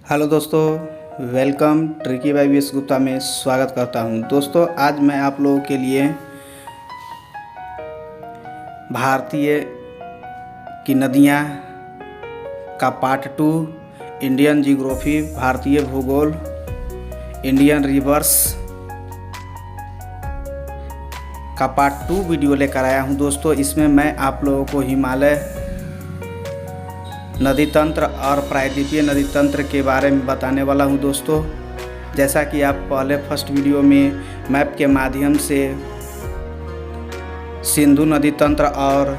Hello दोस्तों, welcome. Tricky by V S Gupta में स्वागत करता हूं। दोस्तों, आज मैं आप लोगों के लिए भारतीय की नदियां का पार्ट 2, इंडियन जियोग्राफी, भारतीय भूगोल, इंडियन रिवर्स का पार्ट 2 वीडियो लेकर आया हूं। दोस्तों, इसमें मैं आप लोगों को हिमालय नदी तंत्र और प्रायद्वीपीय नदी तंत्र के बारे में बताने वाला हूं। दोस्तों, जैसा कि आप पहले फर्स्ट वीडियो में मैप के माध्यम से सिंधु नदी तंत्र और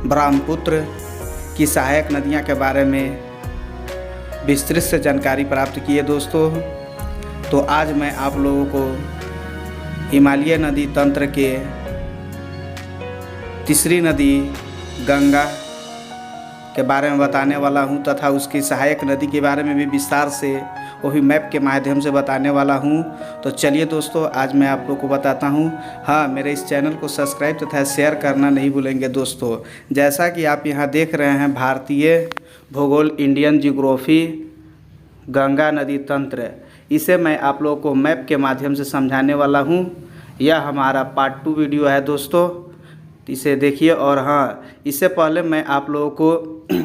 ब्रह्मपुत्र की सहायक नदियां के बारे में विस्तृत से जानकारी प्राप्त किए दोस्तों, तो आज मैं आप लोगों को हिमालय नदी तंत्र के तीसरी नदी गंगा के बारे में बताने वाला हूं तथा उसकी सहायक नदी के बारे में भी विस्तार से वो भी मैप के माध्यम से बताने वाला हूं। तो चलिए दोस्तों, आज मैं आप लोग को बताता हूं। हाँ, मेरे इस चैनल को सब्सक्राइब तथा शेयर करना नहीं भूलेंगे दोस्तों। जैसा कि आप यहां देख रहे हैं, भारतीय भूगोल, इंडियन जियोग्राफी, गंगा नदी तंत्र, इसे मैं आप लोगों को मैप के माध्यम से समझाने वाला हूँ। यह हमारा पार्ट 2 वीडियो है दोस्तों, इसे देखिए। और हाँ, इससे पहले मैं आप लोगों को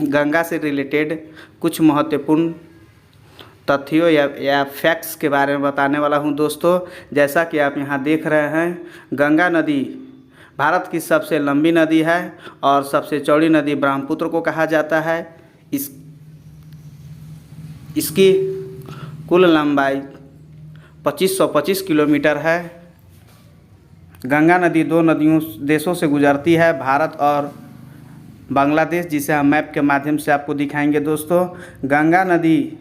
गंगा से रिलेटेड कुछ महत्वपूर्ण तथ्यों या फैक्ट्स के बारे में बताने वाला हूं दोस्तों। जैसा कि आप यहां देख रहे हैं, गंगा नदी भारत की सबसे लंबी नदी है और सबसे चौड़ी नदी ब्रह्मपुत्र को कहा जाता है। इसकी कुल लंबाई 2525 किलोमीटर है। गंगा नदी दो देशों से गुजरती है, भारत और बांग्लादेश, जिसे हम मैप के माध्यम से आपको दिखाएंगे दोस्तों। गंगा नदी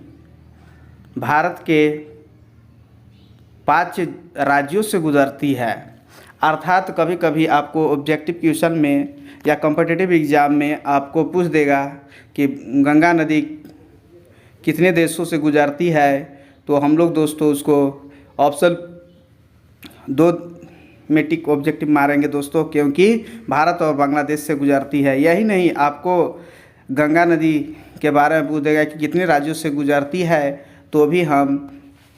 भारत के 5 राज्यों से गुजरती है। अर्थात कभी कभी आपको ऑब्जेक्टिव क्वेश्चन में या कॉम्पिटिटिव एग्ज़ाम में आपको पूछ देगा कि गंगा नदी कितने देशों से गुजरती है, तो हम लोग दोस्तों उसको ऑप्शन 2 में टिक ऑब्जेक्टिव मारेंगे दोस्तों, क्योंकि भारत और बांग्लादेश से गुजरती है। यही नहीं, आपको गंगा नदी के बारे में पूछ देगा कि कितने राज्यों से गुजरती है, तो भी हम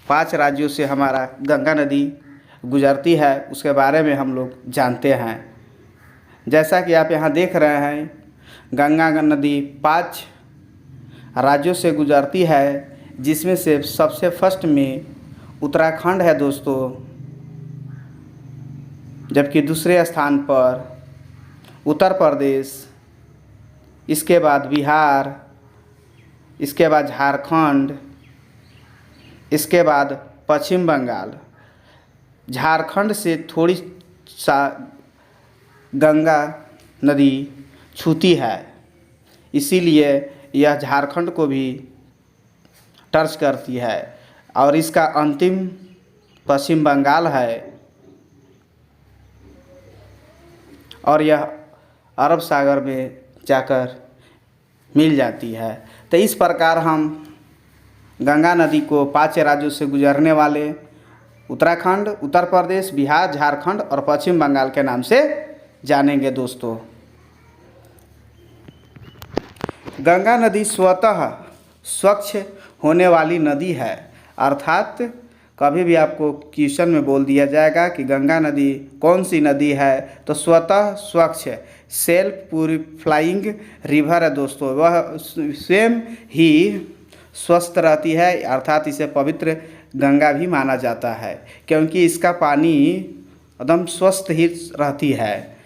5 राज्यों से हमारा गंगा नदी गुजरती है, उसके बारे में हम लोग जानते हैं। जैसा कि आप यहाँ देख रहे हैं, गंगा नदी 5 राज्यों से गुजरती है, जिसमें से सबसे फर्स्ट में उत्तराखंड है दोस्तों, जबकि दूसरे स्थान पर उत्तर प्रदेश, इसके बाद बिहार, इसके बाद झारखंड, इसके बाद पश्चिम बंगाल। झारखंड से थोड़ी सा गंगा नदी छूती है, इसीलिए यह झारखंड को भी टच करती है, और इसका अंतिम पश्चिम बंगाल है, और यह अरब सागर में जाकर मिल जाती है। तो इस प्रकार हम गंगा नदी को 5 राज्यों से गुजरने वाले उत्तराखंड, उत्तर प्रदेश, बिहार, झारखंड और पश्चिम बंगाल के नाम से जानेंगे दोस्तों। गंगा नदी स्वतः स्वच्छ होने वाली नदी है। अर्थात कभी भी आपको क्वेश्चन में बोल दिया जाएगा कि गंगा नदी कौन सी नदी है, तो स्वतः स्वच्छ, सेल्फ प्यूरिफाइंग रिवर है दोस्तों। वह स्वयं ही स्वस्थ रहती है, अर्थात इसे पवित्र गंगा भी माना जाता है, क्योंकि इसका पानी एकदम स्वस्थ ही रहती है।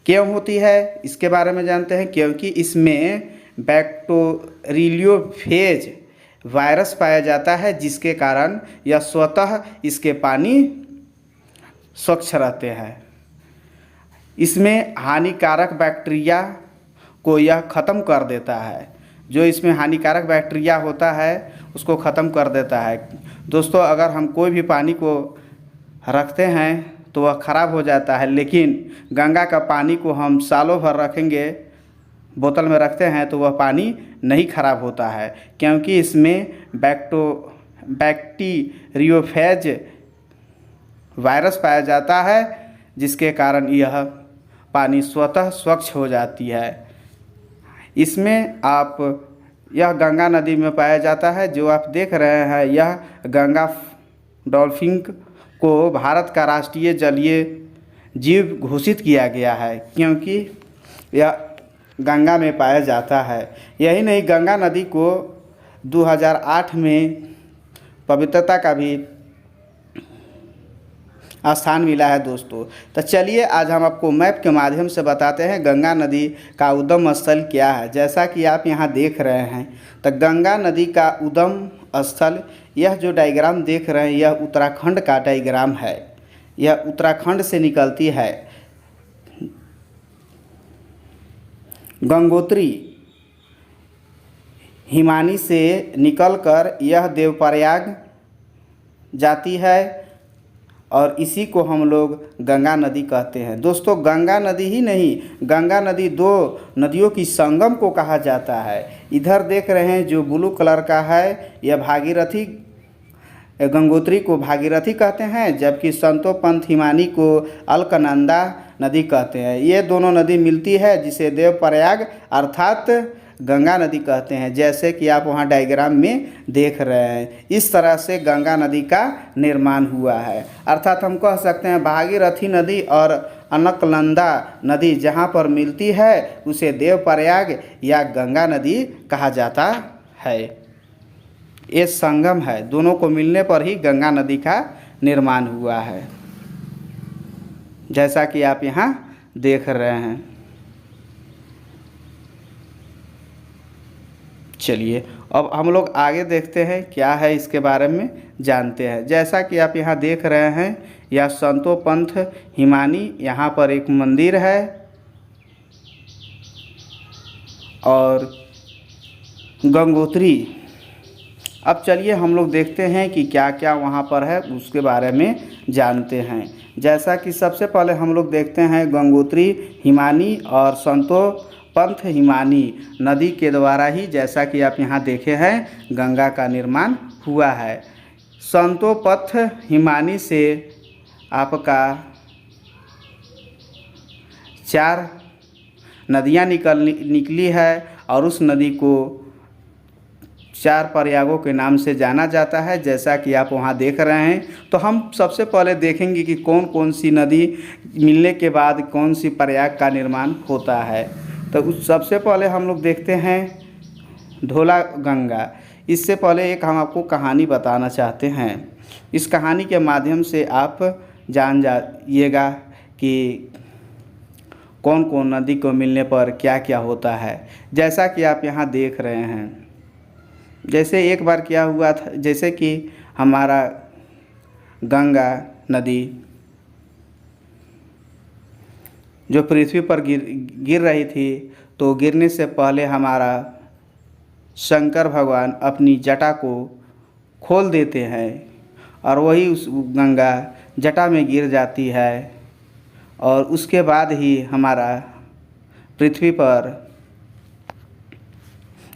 क्यों होती है, इसके बारे में जानते हैं। क्योंकि इसमें बैक्टीरियोफेज वायरस पाया जाता है, जिसके कारण यह स्वतः इसके पानी स्वच्छ रहते हैं। इसमें हानिकारक बैक्टीरिया को यह ख़त्म कर देता है। जो इसमें हानिकारक बैक्टीरिया होता है उसको ख़त्म कर देता है दोस्तों। अगर हम कोई भी पानी को रखते हैं तो वह ख़राब हो जाता है, लेकिन गंगा का पानी को हम सालों भर रखेंगे, बोतल में रखते हैं, तो वह पानी नहीं खराब होता है, क्योंकि इसमें बैक्टीरियोफेज वायरस पाया जाता है, जिसके कारण यह पानी स्वतः स्वच्छ हो जाती है। इसमें आप यह गंगा नदी में पाया जाता है। जो आप देख रहे हैं यह गंगा डॉल्फिन को भारत का राष्ट्रीय जलीय जीव घोषित किया गया है, क्योंकि यह गंगा में पाया जाता है। यही नहीं, गंगा नदी को 2008 में पवित्रता का भी स्थान मिला है दोस्तों। तो चलिए आज हम आपको मैप के माध्यम से बताते हैं गंगा नदी का उद्गम स्थल क्या है। जैसा कि आप यहाँ देख रहे हैं, तो गंगा नदी का उद्गम स्थल, यह जो डायग्राम देख रहे हैं यह उत्तराखंड का डायग्राम है। यह उत्तराखंड से निकलती है। गंगोत्री हिमानी से निकलकर यह देवप्रयाग जाती है और इसी को हम लोग गंगा नदी कहते हैं। दोस्तों गंगा नदी ही नहीं, गंगा नदी दो नदियों की संगम को कहा जाता है। इधर देख रहे हैं जो ब्लू कलर का है यह भागीरथी, गंगोत्री को भागीरथी कहते हैं, जबकि संतोपंथ हिमानी को अलकनंदा नदी कहते हैं। ये दोनों नदी मिलती है जिसे देवप्रयाग अर्थात गंगा नदी कहते हैं, जैसे कि आप वहाँ डायग्राम में देख रहे हैं। इस तरह से गंगा नदी का निर्माण हुआ है। अर्थात हम कह सकते हैं भागीरथी नदी और अलकनंदा नदी जहाँ पर मिलती है उसे देवप्रयाग या गंगा नदी कहा जाता है। ये संगम है, दोनों को मिलने पर ही गंगा नदी का निर्माण हुआ है, जैसा कि आप यहाँ देख रहे हैं। चलिए अब हम लोग आगे देखते हैं क्या है, इसके बारे में जानते हैं। जैसा कि आप यहाँ देख रहे हैं यह संतोपंथ हिमानी, यहाँ पर एक मंदिर है और गंगोत्री। अब चलिए हम लोग देखते हैं कि क्या क्या वहाँ पर है, उसके बारे में जानते हैं। जैसा कि सबसे पहले हम लोग देखते हैं गंगोत्री हिमानी और संतोपंथ हिमानी नदी के द्वारा ही, जैसा कि आप यहाँ देखे हैं, गंगा का निर्माण हुआ है। संतोपंथ हिमानी से आपका 4 नदियाँ निकली है और उस नदी को 4 प्रयागों के नाम से जाना जाता है, जैसा कि आप वहाँ देख रहे हैं। तो हम सबसे पहले देखेंगे कि कौन कौन सी नदी मिलने के बाद कौन सी प्रयाग का निर्माण होता है। तो उस सबसे पहले हम लोग देखते हैं धौला गंगा। इससे पहले एक हम आपको कहानी बताना चाहते हैं। इस कहानी के माध्यम से आप जान जाइएगा कि कौन कौन नदी को मिलने पर क्या क्या होता है। जैसा कि आप यहाँ देख रहे हैं, जैसे एक बार क्या हुआ था, जैसे कि हमारा गंगा नदी जो पृथ्वी पर गिर रही थी, तो गिरने से पहले हमारा शंकर भगवान अपनी जटा को खोल देते हैं और वही उस गंगा जटा में गिर जाती है और उसके बाद ही हमारा पृथ्वी पर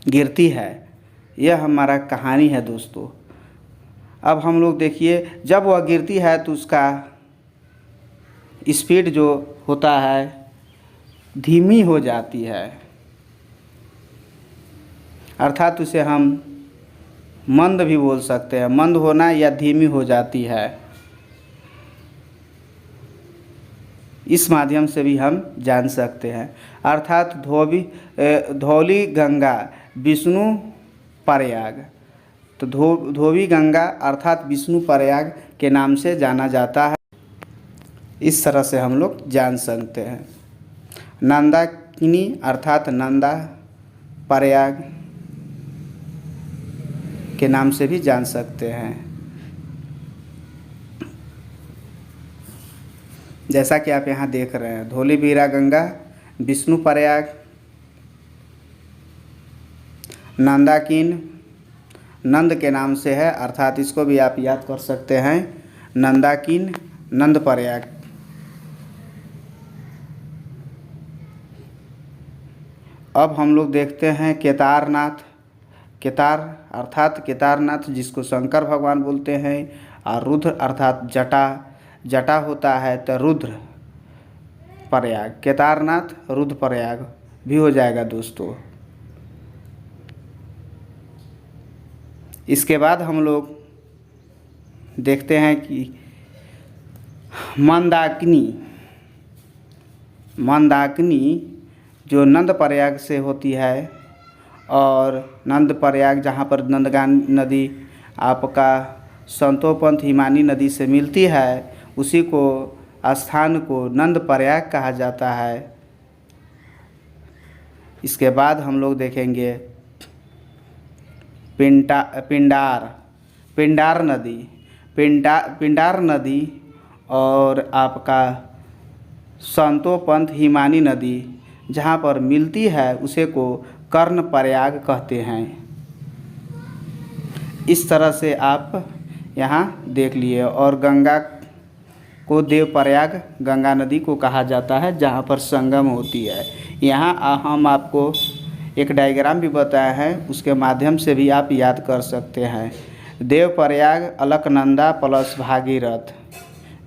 गिरती है। यह हमारा कहानी है दोस्तों। अब हम लोग देखिए, जब वह गिरती है तो उसका स्पीड जो होता है धीमी हो जाती है, अर्थात उसे हम मंद भी बोल सकते हैं। मंद होना या धीमी हो जाती है, इस माध्यम से भी हम जान सकते हैं। अर्थात धौली गंगा विष्णु प्रयाग, तो धोबी गंगा अर्थात विष्णु प्रयाग के नाम से जाना जाता है। इस तरह से हम लोग जान सकते हैं। नंदाकिनी अर्थात नंदा प्रयाग के नाम से भी जान सकते हैं। जैसा कि आप यहाँ देख रहे हैं, धौलीबीरा गंगा विष्णु प्रयाग, नंदाकिन नंद के नाम से है, अर्थात इसको भी आप याद कर सकते हैं, नंदाकिन नंद प्रयाग। अब हम लोग देखते हैं केदारनाथ। केदार अर्थात केदारनाथ जिसको शंकर भगवान बोलते हैं, और रुद्र अर्थात जटा होता है, तो रुद्र प्रयाग। केदारनाथ रुद्र प्रयाग भी हो जाएगा दोस्तों। इसके बाद हम लोग देखते हैं कि मंदाकिनी जो नंदप्रयाग से होती है, और नंदप्रयाग जहाँ पर नंदगा नदी आपका संतोपंथ हिमानी नदी से मिलती है, उसी को स्थान को नंदप्रयाग कहा जाता है। इसके बाद हम लोग देखेंगे पिंडार नदी और आपका संतोपंथ हिमानी नदी जहाँ पर मिलती है उसे को कर्णप्रयाग कहते हैं। इस तरह से आप यहाँ देख लिए। और गंगा को देवप्रयाग गंगा नदी को कहा जाता है जहाँ पर संगम होती है। यहाँ हम आपको एक डायग्राम भी बताया है, उसके माध्यम से भी आप याद कर सकते हैं। Devprayag Alaknanda plus Bhagirath,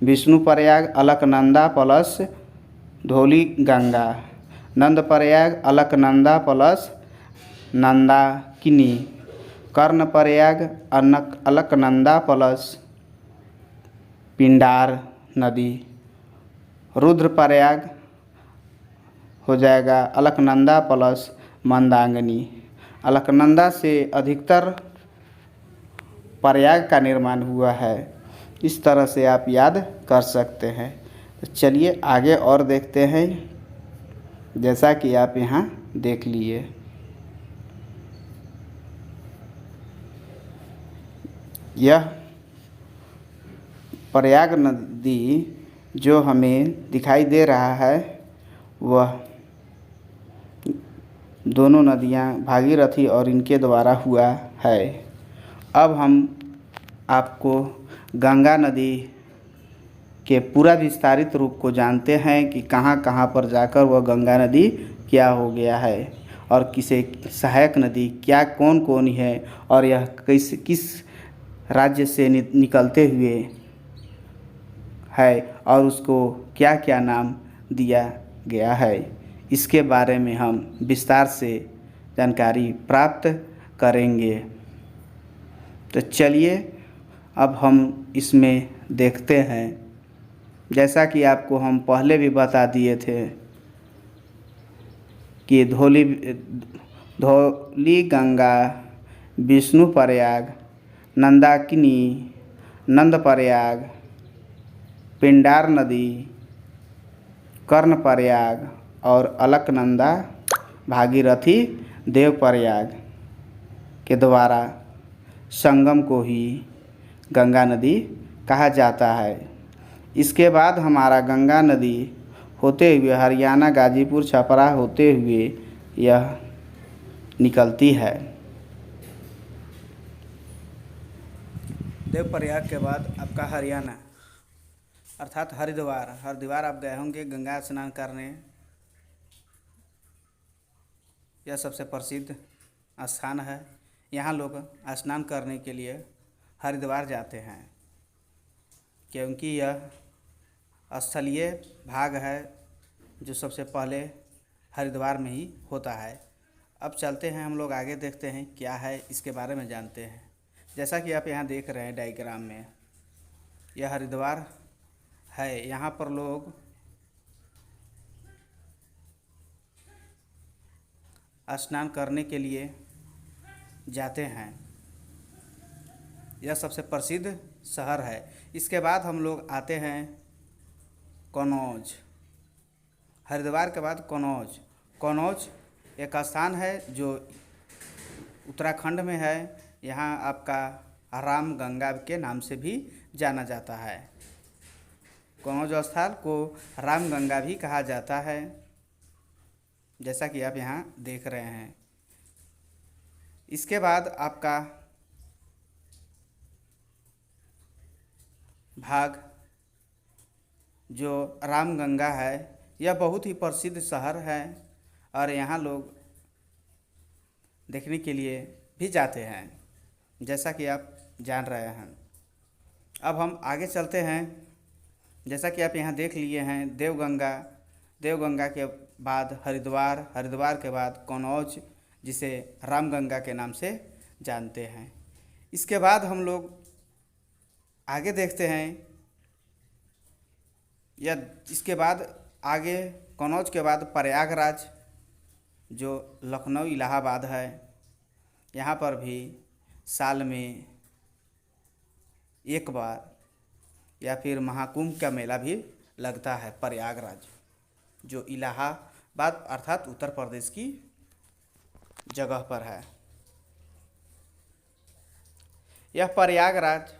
Vishnuprayag Alaknanda plus Dhauli Ganga, Nandprayag Alaknanda plus Nandakini, Karnaprayag Alaknanda plus Pindar नदी, रुद्रप्रयाग हो जाएगा अलकनंदा प्लस मंदाकिनी। अलकनंदा से अधिकतर प्रयाग का निर्माण हुआ है। इस तरह से आप याद कर सकते हैं। तो चलिए आगे और देखते हैं, जैसा कि आप यहाँ देख लिए। यह प्रयाग नदी जो हमें दिखाई दे रहा है वह दोनों नदियाँ भागीरथी और इनके द्वारा हुआ है। अब हम आपको गंगा नदी के पूरा विस्तारित रूप को जानते हैं कि कहाँ कहाँ पर जाकर वह गंगा नदी क्या हो गया है और किसे सहायक नदी क्या कौन है, और यह किस राज्य से निकलते हुए है और उसको क्या क्या नाम दिया गया है। इसके बारे में हम विस्तार से जानकारी प्राप्त करेंगे। तो चलिए अब हम इसमें देखते हैं। जैसा कि आपको हम पहले भी बता दिए थे कि धौली गंगा, विष्णुप्रयाग, नंदाकिनी, नंदप्रयाग, पिंडार नदी, कर्णप्रयाग और अलकनंदा भागीरथी देवप्रयाग के द्वारा संगम को ही गंगा नदी कहा जाता है। इसके बाद हमारा गंगा नदी होते हुए हरियाणा, गाजीपुर, छपरा होते हुए यह निकलती है। देवप्रयाग के बाद आपका हरियाणा अर्थात हरिद्वार आप गए होंगे गंगा स्नान करने। यह सबसे प्रसिद्ध स्थान है। यहाँ लोग स्नान करने के लिए हरिद्वार जाते हैं, क्योंकि यह स्थलीय भाग है जो सबसे पहले हरिद्वार में ही होता है। अब चलते हैं हम लोग आगे, देखते हैं क्या है इसके बारे में जानते हैं। जैसा कि आप यहाँ देख रहे हैं डायग्राम में, यह हरिद्वार है। यहाँ पर लोग स्नान करने के लिए जाते हैं। यह सबसे प्रसिद्ध शहर है। इसके बाद हम लोग आते हैं कनौज। हरिद्वार के बाद कनौज एक स्थान है जो उत्तराखंड में है। यहाँ आपका राम गंगा के नाम से भी जाना जाता है। कनौज स्थल को राम गंगा भी कहा जाता है, जैसा कि आप यहाँ देख रहे हैं। इसके बाद आपका भाग जो रामगंगा है, यह बहुत ही प्रसिद्ध शहर है और यहाँ लोग देखने के लिए भी जाते हैं, जैसा कि आप जान रहे हैं। अब हम आगे चलते हैं। जैसा कि आप यहाँ देख लिए हैं देवगंगा के बाद हरिद्वार के बाद कनौज, जिसे रामगंगा के नाम से जानते हैं। इसके बाद हम लोग आगे देखते हैं, या इसके बाद आगे कन्नौज के बाद प्रयागराज जो लखनऊ इलाहाबाद है, यहाँ पर भी साल में एक बार या फिर महाकुंभ का मेला भी लगता है। प्रयागराज जो इलाहाबाद अर्थात उत्तर प्रदेश की जगह पर है। यह प्रयागराज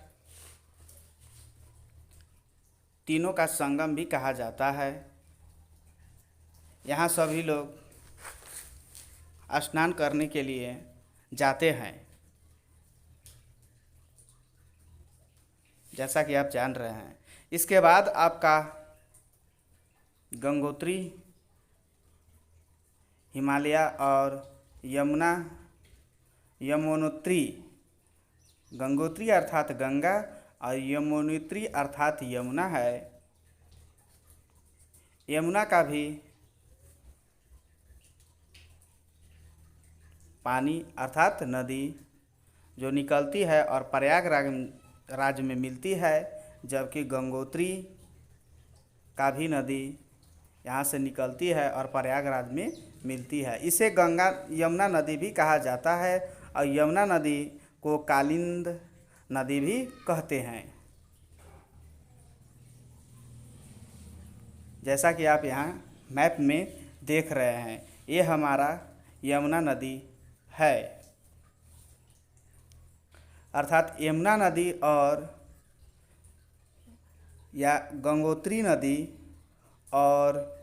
तीनों का संगम भी कहा जाता है। यहाँ सभी लोग स्नान करने के लिए जाते हैं। जैसा कि आप जान रहे हैं, इसके बाद आपका गंगोत्री, हिमालय और यमुनोत्री, गंगोत्री अर्थात गंगा और यमुनोत्री अर्थात यमुना है। यमुना का भी पानी अर्थात नदी जो निकलती है और प्रयागराज में मिलती है, जबकि गंगोत्री का भी नदी यहाँ से निकलती है और प्रयागराज में मिलती है। इसे गंगा यमुना नदी भी कहा जाता है और यमुना नदी को कालिंद नदी भी कहते हैं। जैसा कि आप यहाँ मैप में देख रहे हैं, ये हमारा यमुना नदी है। अर्थात यमुना नदी और या गंगोत्री नदी और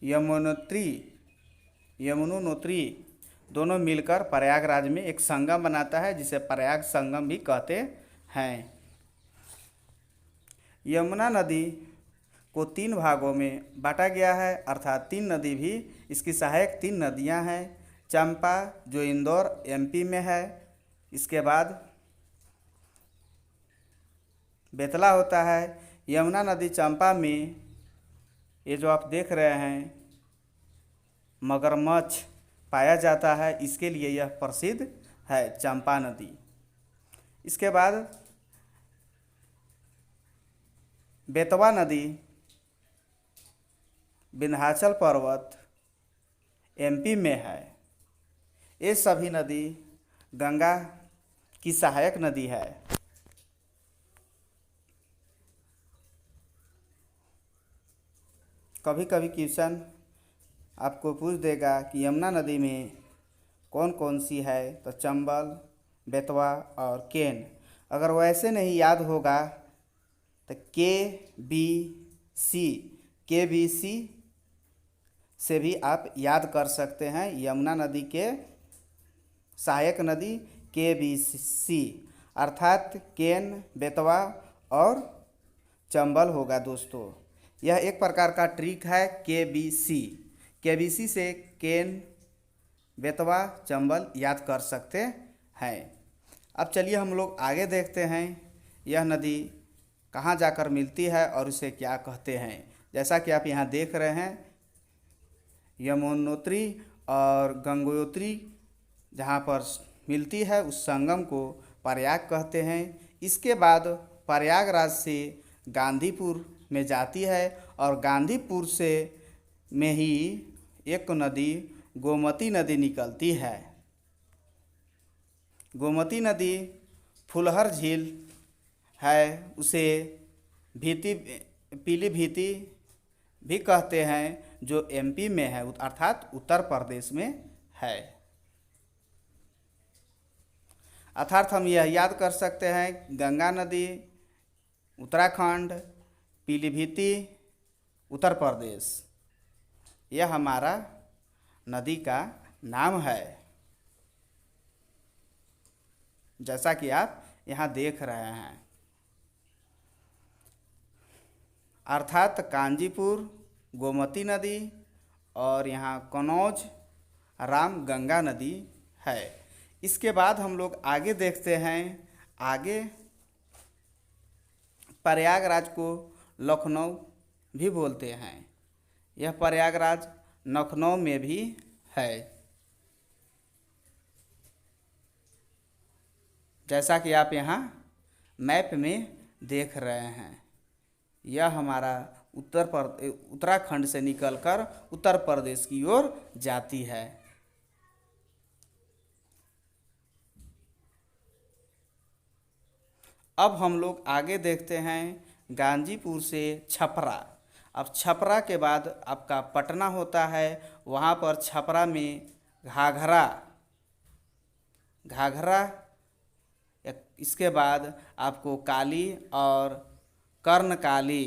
यमुनोत्री दोनों मिलकर प्रयागराज में एक संगम बनाता है, जिसे प्रयाग संगम भी कहते हैं। यमुना नदी को 3 भागों में बांटा गया है, अर्थात 3 नदी भी इसकी सहायक 3 नदियां हैं। चंपा जो इंदौर एमपी में है, इसके बाद बेतला होता है। यमुना नदी चंपा में ये जो आप देख रहे हैं मगरमच्छ पाया जाता है, इसके लिए यह प्रसिद्ध है चंपा नदी। इसके बाद बेतवा नदी विंध्याचल पर्वत एमपी में है। ये सभी नदी गंगा की सहायक नदी है। कभी कभी क्वेश्चन आपको पूछ देगा कि यमुना नदी में कौन कौन सी है, तो चंबल, बेतवा और केन। अगर वैसे नहीं याद होगा तो के बी सी से भी आप याद कर सकते हैं। यमुना नदी के सहायक नदी KBC अर्थात केन, बेतवा और चंबल होगा दोस्तों। यह एक प्रकार का ट्रिक है KBC से केन, बेतवा, चंबल याद कर सकते हैं। अब चलिए हम लोग आगे देखते हैं यह नदी कहाँ जाकर मिलती है और उसे क्या कहते हैं। जैसा कि आप यहाँ देख रहे हैं, यमुनोत्री और गंगोत्री जहाँ पर मिलती है उस संगम को प्रयाग कहते हैं। इसके बाद प्रयागराज से गांधीपुर में जाती है और गांधीपुर से में ही एक नदी गोमती नदी निकलती है। गोमती नदी फुलहर झील है, उसे पीलीभीति भी कहते हैं, जो एमपी में है अर्थात उत्तर प्रदेश में है। अर्थात हम यह याद कर सकते हैं गंगा नदी उत्तराखंड, पीलीभीति उत्तर प्रदेश, यह हमारा नदी का नाम है, जैसा कि आप यहाँ देख रहे हैं। अर्थात कांजीपुर गोमती नदी और यहाँ कन्नौज राम गंगा नदी है। इसके बाद हम लोग आगे देखते हैं। आगे प्रयागराज को लखनऊ भी बोलते हैं। यह प्रयागराज लखनऊ में भी है। जैसा कि आप यहाँ मैप में देख रहे हैं, यह हमारा उत्तराखंड से निकलकर उत्तर प्रदेश की ओर जाती है। अब हम लोग आगे देखते हैं गाजीपुर से छपरा। अब छपरा के बाद आपका पटना होता है, वहाँ पर छपरा में घाघरा, इसके बाद आपको काली और कर्णकाली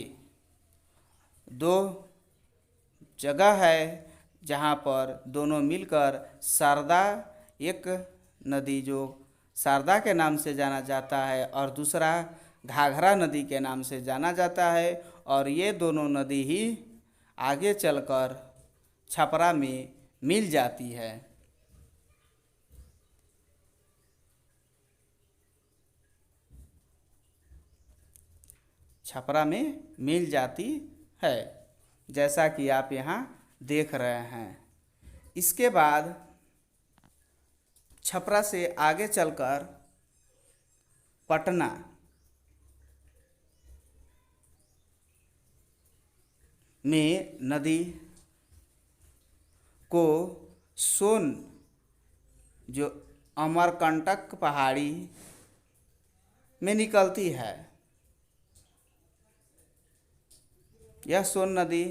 दो जगह है जहाँ पर दोनों मिलकर शारदा, एक नदी जो शारदा के नाम से जाना जाता है और दूसरा घाघरा नदी के नाम से जाना जाता है, और ये दोनों नदी ही आगे चलकर छपरा में मिल जाती है। छपरा में मिल जाती है, जैसा कि आप यहाँ देख रहे हैं। इसके बाद छपरा से आगे चलकर पटना में नदी को सोन, जो अमरकंटक पहाड़ी में निकलती है, यह सोन नदी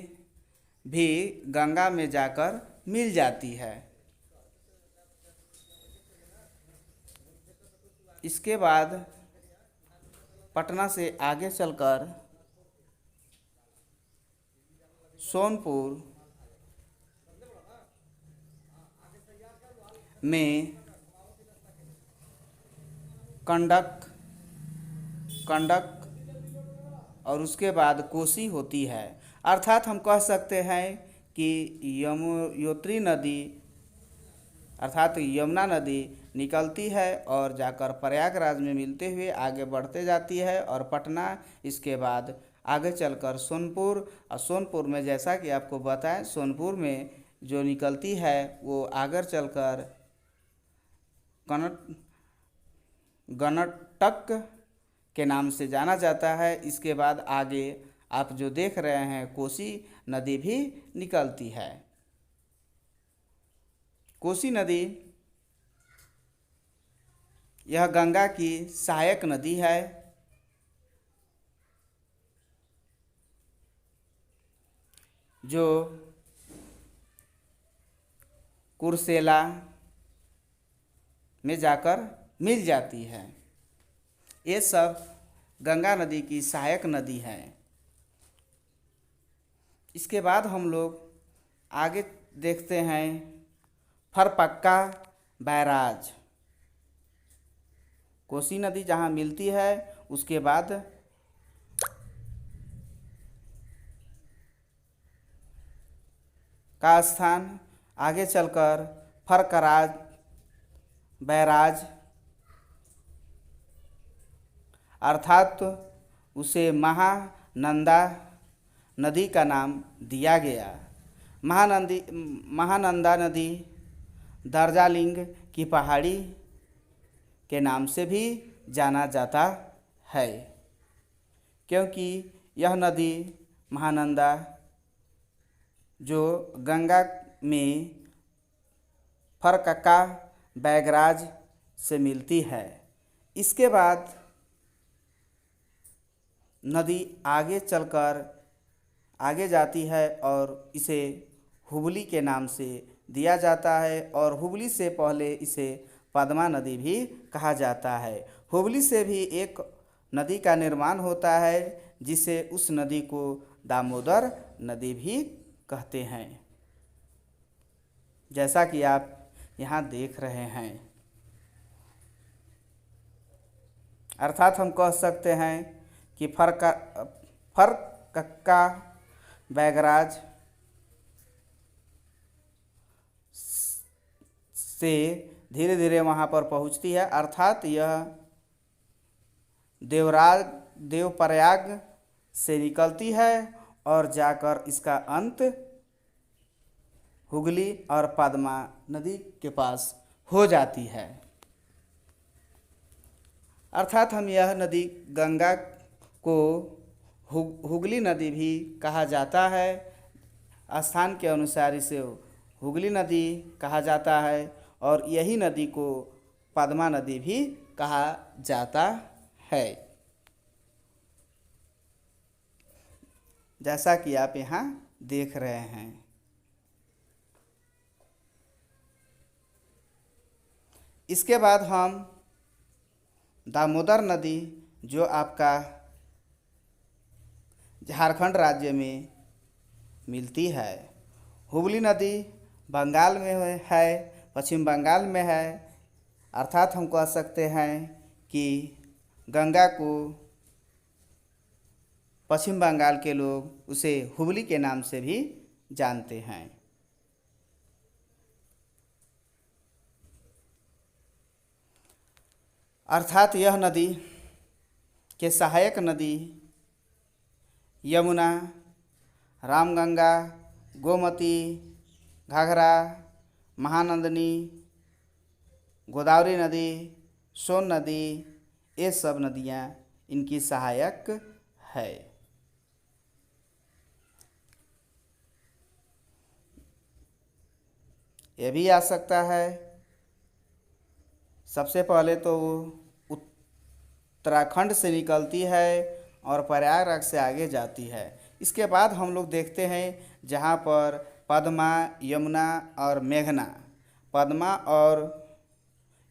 भी गंगा में जाकर मिल जाती है। इसके बाद पटना से आगे चलकर सोनपुर में कंडक और उसके बाद कोसी होती है। अर्थात हम कह सकते हैं कि यमुनोत्री नदी अर्थात यमुना नदी निकलती है और जाकर प्रयागराज में मिलते हुए आगे बढ़ते जाती है, और पटना इसके बाद आगे चलकर सोनपुर, और सोनपुर में जैसा कि आपको बताएं, सोनपुर में जो निकलती है वो आगे चलकर गणटक के नाम से जाना जाता है। इसके बाद आगे आप जो देख रहे हैं कोसी नदी भी निकलती है। कोसी नदी यह गंगा की सहायक नदी है। जो कुर्सेला में जाकर मिल जाती है। ये सब गंगा नदी की सहायक नदी है। इसके बाद हम लोग आगे देखते हैं फरपक्का बैराज। कोसी नदी जहाँ मिलती है उसके बाद का स्थान आगे चलकर फरकराज बैराज, अर्थात उसे महानंदा नदी का नाम दिया गया। महानंदा नदी दार्जिलिंग की पहाड़ी के नाम से भी जाना जाता है, क्योंकि यह नदी महानंदा जो गंगा में फरक्का बैराज से मिलती है। इसके बाद नदी आगे चलकर आगे जाती है और इसे हुबली के नाम से दिया जाता है, और हुबली से पहले इसे पद्मा नदी भी कहा जाता है। हुबली से भी एक नदी का निर्माण होता है जिसे उस नदी को दामोदर नदी भी कहते हैं, जैसा कि आप यहाँ देख रहे हैं। अर्थात हम कह सकते हैं कि फरक्का बैराज से धीरे धीरे वहाँ पर पहुँचती है, अर्थात यह देवप्रयाग से निकलती है और जाकर इसका अंत हुगली और पद्मा नदी के पास हो जाती है। अर्थात हम यह नदी गंगा को हुगली नदी भी कहा जाता है। स्थान के अनुसार इसे हुगली नदी कहा जाता है और यही नदी को पद्मा नदी भी कहा जाता है, जैसा कि आप यहाँ देख रहे हैं। इसके बाद हम दामोदर नदी, जो आपका झारखंड राज्य में मिलती है। हुगली नदी बंगाल में है, पश्चिम बंगाल में है। अर्थात हम कह सकते हैं कि गंगा को पश्चिम बंगाल के लोग उसे हुगली के नाम से भी जानते हैं। अर्थात यह नदी के सहायक नदी यमुना, रामगंगा, गोमती, घाघरा, महानंदनी, गोदावरी नदी, सोन नदी, ये सब नदियाँ इनकी सहायक है। ये भी आ सकता है। सबसे पहले तो वो उत्तराखंड से निकलती है और प्रयागराज से आगे जाती है। इसके बाद हम लोग देखते हैं जहाँ पर पद्मा, यमुना और मेघना, पद्मा और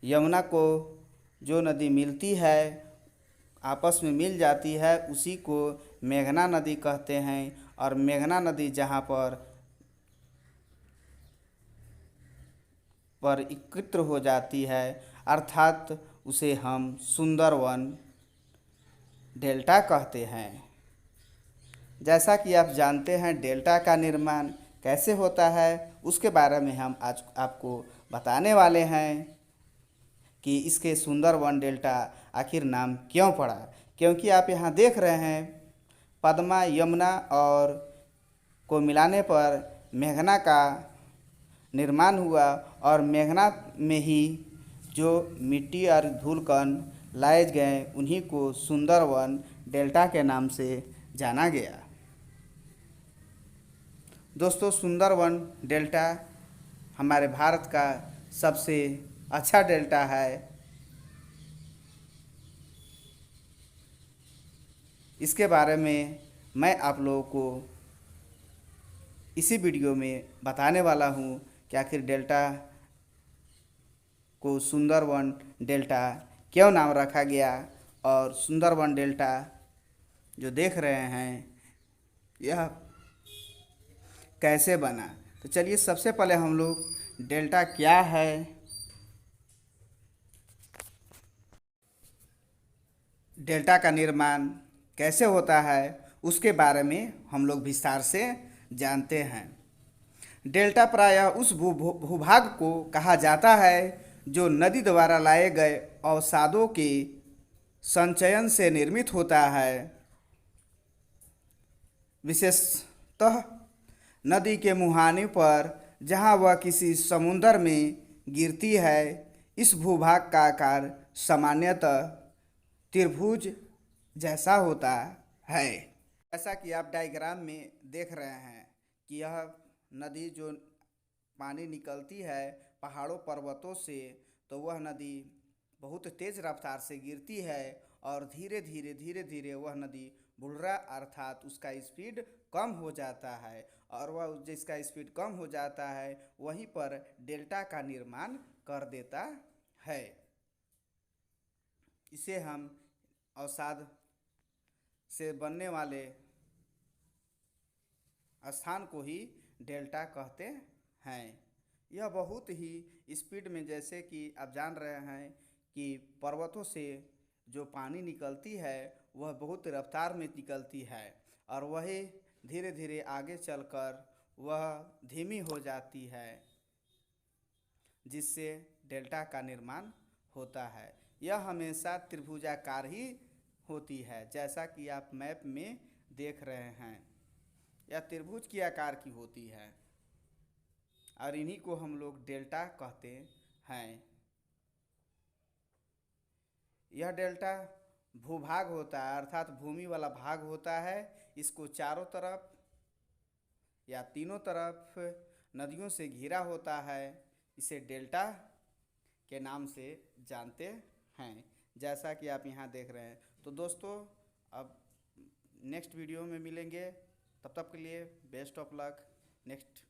यमुना को जो नदी मिलती है, आपस में मिल जाती है, उसी को मेघना नदी कहते हैं। और मेघना नदी जहाँ पर एकत्र हो जाती है, अर्थात उसे हम सुंदरवन डेल्टा कहते हैं। जैसा कि आप जानते हैं डेल्टा का निर्माण कैसे होता है, उसके बारे में हम आज आपको बताने वाले हैं कि इसके सुंदरवन डेल्टा आखिर नाम क्यों पड़ा। क्योंकि आप यहाँ देख रहे हैं पद्मा, यमुना और को मिलाने पर मेघना का निर्माण हुआ और मेघना में ही जो मिट्टी और धूल कण लाए गए उन्हीं को सुंदरवन डेल्टा के नाम से जाना गया। दोस्तों, सुंदरवन डेल्टा हमारे भारत का सबसे अच्छा डेल्टा है। इसके बारे में मैं आप लोगों को इसी वीडियो में बताने वाला हूँ कि आखिर डेल्टा को सुंदरवन डेल्टा क्यों नाम रखा गया और सुंदरवन डेल्टा जो देख रहे हैं यह कैसे बना। तो चलिए सबसे पहले हम लोग डेल्टा क्या है, डेल्टा का निर्माण कैसे होता है, उसके बारे में हम लोग विस्तार से जानते हैं। डेल्टा प्रायः उस भूभाग को कहा जाता है जो नदी द्वारा लाए गए अवसादों के संचयन से निर्मित होता है। विशेषतः नदी के मुहाने पर जहाँ वह किसी समुद्र में गिरती है। इस भूभाग का आकार सामान्यतः त्रिभुज जैसा होता है। जैसा कि आप डायग्राम में देख रहे हैं कि यह नदी जो पानी निकलती है पहाड़ों पर्वतों से, तो वह नदी बहुत तेज़ रफ्तार से गिरती है और धीरे धीरे वह नदी बुढ़रा अर्थात उसका स्पीड कम हो जाता है। और वह जिसका स्पीड कम हो जाता है वहीं पर डेल्टा का निर्माण कर देता है। इसे हम अवसाद से बनने वाले स्थान को ही डेल्टा कहते हैं। यह बहुत ही स्पीड में, जैसे कि आप जान रहे हैं कि पर्वतों से जो पानी निकलती है वह बहुत रफ्तार में निकलती है और वही धीरे धीरे आगे चलकर वह धीमी हो जाती है, जिससे डेल्टा का निर्माण होता है। यह हमेशा त्रिभुजाकार ही होती है, जैसा कि आप मैप में देख रहे हैं। यह त्रिभुज की आकार की होती है और इन्हीं को हम लोग डेल्टा कहते हैं। यह डेल्टा भूभाग होता है, अर्थात भूमि वाला भाग होता है। इसको चारों तरफ या तीनों तरफ नदियों से घिरा होता है। इसे डेल्टा के नाम से जानते हैं, जैसा कि आप यहाँ देख रहे हैं। तो दोस्तों अब नेक्स्ट वीडियो में मिलेंगे, तब तक के लिए बेस्ट ऑफ लक। नेक्स्ट